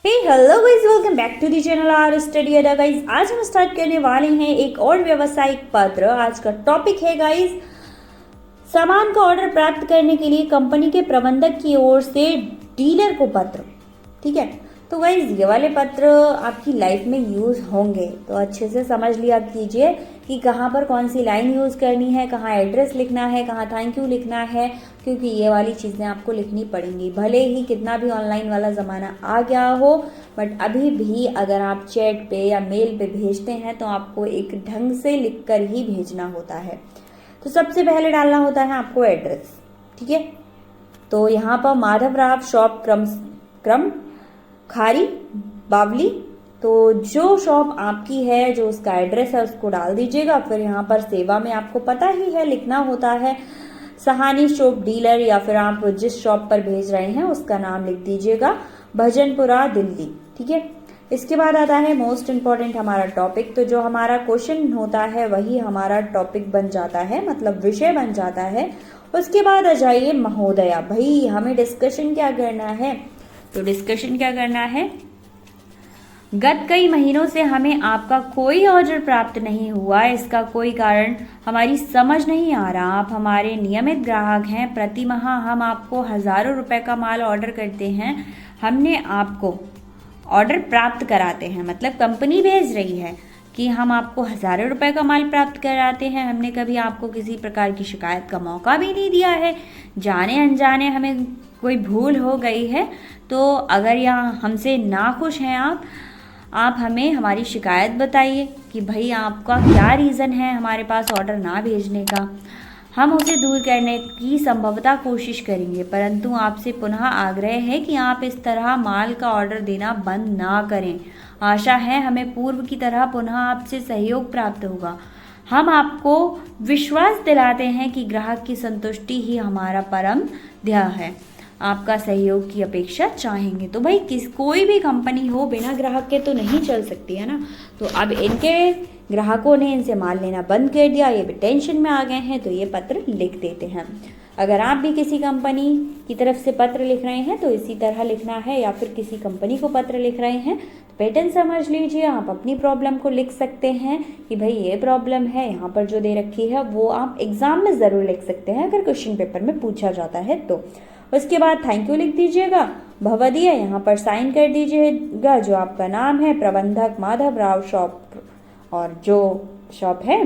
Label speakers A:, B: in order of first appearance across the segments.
A: Hey hello guys, welcome back to the channel our study Adda. Guys आज हम start करने वाले हैं एक और व्यावसायिक पत्र। आज का टॉपिक है गाइस, सामान का ऑर्डर प्राप्त करने के लिए कंपनी के प्रबंधक की ओर से डीलर को पत्र। ठीक है, तो गाइस ये वाले पत्र आपकी लाइफ में यूज होंगे, तो अच्छे से समझ लिया कीजिए कि कहाँ पर कौन सी लाइन यूज करनी है, कहाँ एड्रेस लिखना है, कहाँ थैंक यू लिखना है, क्योंकि ये वाली चीज़ें आपको लिखनी पड़ेंगी। भले ही कितना भी ऑनलाइन वाला ज़माना आ गया हो, बट अभी भी अगर आप चैट पे या मेल पे भेजते हैं तो आपको एक ढंग से लिख कर ही भेजना होता है। तो सबसे पहले डालना होता है आपको एड्रेस। ठीक है, तो यहाँ पर माधवराव शॉप क्रम खारी बावली, तो जो शॉप आपकी है, जो उसका एड्रेस है उसको डाल दीजिएगा। फिर यहाँ पर सेवा में आपको पता ही है लिखना होता है सहानी शॉप डीलर, या फिर आप जिस शॉप पर भेज रहे हैं उसका नाम लिख दीजिएगा, भजनपुरा दिल्ली। ठीक है, इसके बाद आता है मोस्ट इम्पॉर्टेंट हमारा टॉपिक। तो जो हमारा क्वेश्चन होता है वही हमारा टॉपिक बन जाता है, मतलब विषय बन जाता है। उसके बाद आ जाइए महोदया, भाई हमें डिस्कशन क्या करना है। तो डिस्कशन क्या करना है, गत कई महीनों से हमें आपका कोई ऑर्डर प्राप्त नहीं हुआ, इसका कोई कारण हमारी समझ नहीं आ रहा। आप हमारे नियमित ग्राहक हैं, प्रति माह हम आपको हजारों रुपए का माल ऑर्डर करते हैं। हमने आपको ऑर्डर प्राप्त कराते हैं, मतलब कंपनी भेज रही है कि हम आपको हजारों रुपए का माल प्राप्त कराते हैं। हमने कभी आपको किसी प्रकार की शिकायत का मौका भी नहीं दिया है। जाने अनजाने हमें कोई भूल हो गई है, तो अगर यहाँ हमसे नाखुश हैं आप हमें हमारी शिकायत बताइए कि भाई आपका क्या रीज़न है हमारे पास ऑर्डर ना भेजने का। हम उसे दूर करने की संभवतः कोशिश करेंगे, परंतु आपसे पुनः आग्रह है कि आप इस तरह माल का ऑर्डर देना बंद ना करें। आशा है हमें पूर्व की तरह पुनः आपसे सहयोग प्राप्त होगा। हम आपको विश्वास दिलाते हैं कि ग्राहक की संतुष्टि ही हमारा परम ध्येय है। आपका सहयोग की अपेक्षा चाहेंगे। तो भाई कोई भी कंपनी हो बिना ग्राहक के तो नहीं चल सकती है ना। तो अब इनके ग्राहकों ने इनसे माल लेना बंद कर दिया, ये भी टेंशन में आ गए हैं, तो ये पत्र लिख देते हैं। अगर आप भी किसी कंपनी की तरफ से पत्र लिख रहे हैं तो इसी तरह लिखना है, या फिर किसी कंपनी को पत्र लिख रहे हैं तो पैटर्न समझ लीजिए। आप अपनी प्रॉब्लम को लिख सकते हैं कि भाई ये प्रॉब्लम है, यहाँ पर जो दे रखी है वो आप एग्जाम में ज़रूर लिख सकते हैं अगर क्वेश्चन पेपर में पूछा जाता है तो। उसके बाद थैंक यू लिख दीजिएगा, भवदीय यहाँ पर साइन कर दीजिएगा, जो आपका नाम है प्रबंधक माधवराव शॉप, और जो शॉप है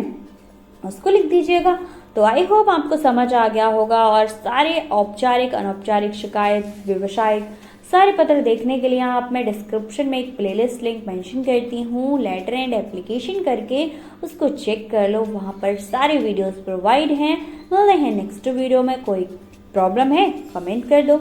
A: उसको लिख दीजिएगा। तो आई होप आपको समझ आ गया होगा, और सारे औपचारिक अनौपचारिक शिकायत व्यवसायिक सारे पत्र देखने के लिए आप मैं डिस्क्रिप्शन में एक प्लेलिस्ट लिंक मेंशन करती हूँ, लेटर एंड एप्लीकेशन करके उसको चेक कर लो, वहाँ पर सारे वीडियोस प्रोवाइड हैं। मिलते हैं नेक्स्ट वीडियो में। कोई प्रॉब्लम है कमेंट कर दो।